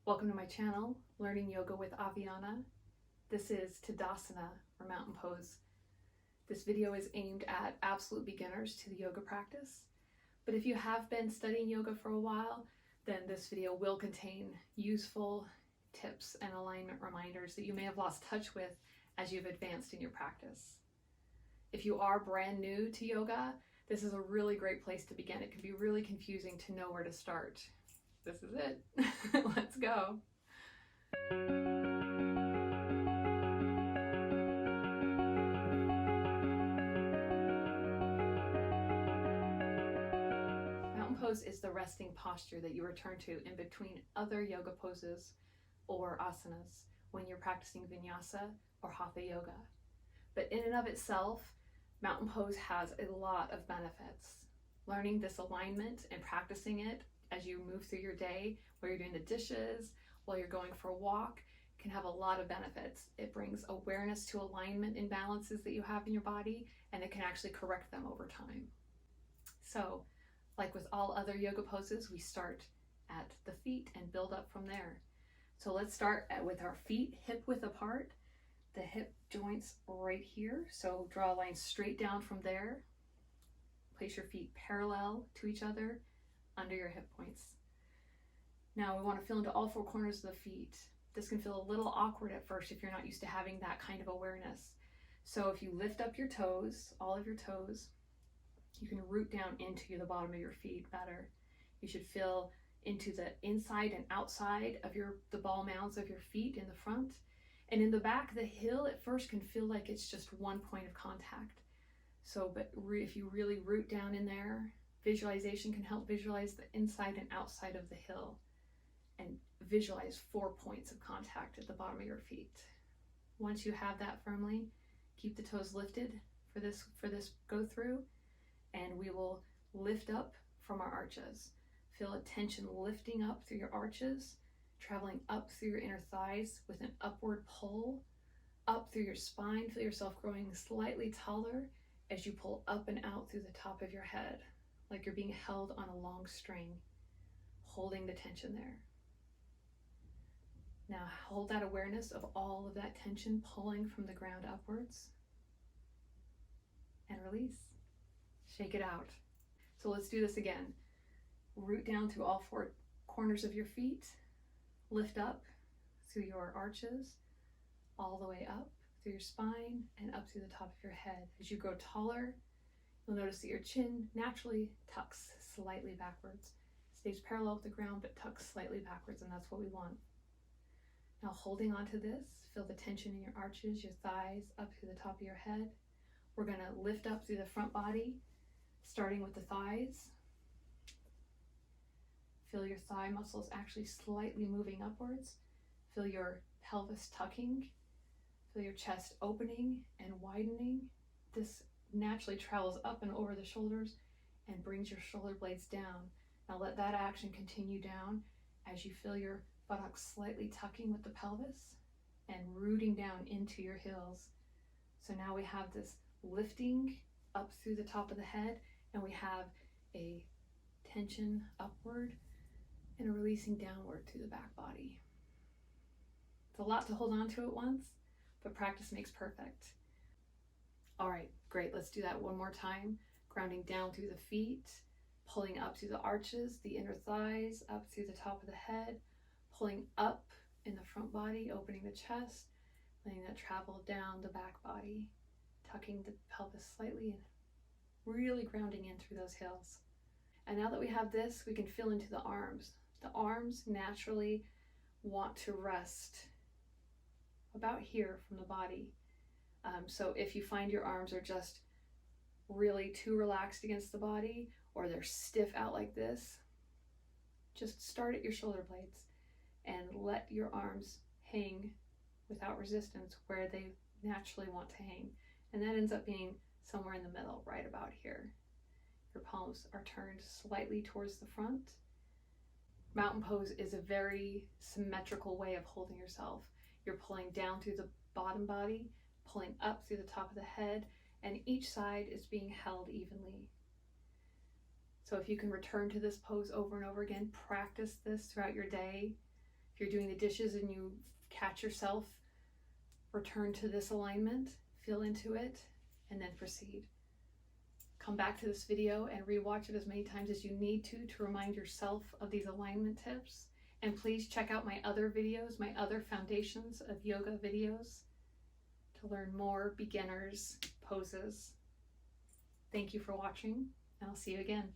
Welcome to my channel, Learning Yoga with Aviana. This is Tadasana, or mountain pose. This video is aimed at absolute beginners to the yoga practice, but if you have been studying yoga for a while, then this video will contain useful tips and alignment reminders that you may have lost touch with as you've advanced in your practice. If you are brand new to yoga, this is a really great place to begin. It can be really confusing to know where to start. This is it. Let's go. Mountain pose is the resting posture that you return to in between other yoga poses or asanas when you're practicing vinyasa or hatha yoga. But in and of itself, mountain pose has a lot of benefits. Learning this alignment and practicing it as you move through your day, while you're doing the dishes, while you're going for a walk, can have a lot of benefits. It brings awareness to alignment imbalances that you have in your body, and it can actually correct them over time. So, like with all other yoga poses, we start at the feet and build up from there. So let's start with our feet hip width apart, the hip joints right here. So draw a line straight down from there. Place your feet parallel to each other under your hip points. Now we want to feel into all four corners of the feet. This can feel a little awkward at first if you're not used to having that kind of awareness. So if you lift up your toes, all of your toes, you can root down into the bottom of your feet better. You should feel into the inside and outside of the ball mounds of your feet in the front. And in the back, the heel at first can feel like it's just one point of contact. So, but if you really root down in there, visualization can help visualize the inside and outside of the heel and visualize 4 points of contact at the bottom of your feet. Once you have that firmly, keep the toes lifted for this go through, and we will lift up from our arches. Feel a tension lifting up through your arches, traveling up through your inner thighs with an upward pull, up through your spine. Feel yourself growing slightly taller as you pull up and out through the top of your head, like you're being held on a long string, holding the tension there. Now hold that awareness of all of that tension pulling from the ground upwards, and release. Shake it out. So let's do this again. Root down through all four corners of your feet, lift up through your arches, all the way up through your spine and up through the top of your head. As you grow taller, you'll notice that your chin naturally tucks slightly backwards. Stays parallel with the ground, but tucks slightly backwards, and that's what we want. Now holding on to this, feel the tension in your arches, your thighs, up through the top of your head. We're gonna lift up through the front body, starting with the thighs. Feel your thigh muscles actually slightly moving upwards. Feel your pelvis tucking. Feel your chest opening and widening. This naturally travels up and over the shoulders and brings your shoulder blades down. Now let that action continue down as you feel your buttocks slightly tucking with the pelvis and rooting down into your heels. So now we have this lifting up through the top of the head, and we have a tension upward and a releasing downward through the back body. It's a lot to hold on to at once, but practice makes perfect. All right, great. Let's do that one more time. Grounding down through the feet, pulling up through the arches, the inner thighs, up through the top of the head, pulling up in the front body, opening the chest, letting that travel down the back body, tucking the pelvis slightly and really grounding in through those heels. And now that we have this, we can feel into the arms. The arms naturally want to rest about here from the body. So if you find your arms are just really too relaxed against the body, or they're stiff out like this, just start at your shoulder blades and let your arms hang without resistance where they naturally want to hang. And that ends up being somewhere in the middle, right about here. Your palms are turned slightly towards the front. Mountain pose is a very symmetrical way of holding yourself. You're pulling down through the bottom body, pulling up through the top of the head, and each side is being held evenly. So if you can return to this pose over and over again, practice this throughout your day, If you're doing the dishes and you catch yourself, return to this alignment, feel into it, and then proceed. Come back to this video and rewatch it as many times as you need to remind yourself of these alignment tips. And please check out my other videos, my other foundations of yoga videos, to learn more beginners poses. Thank you for watching, and I'll see you again.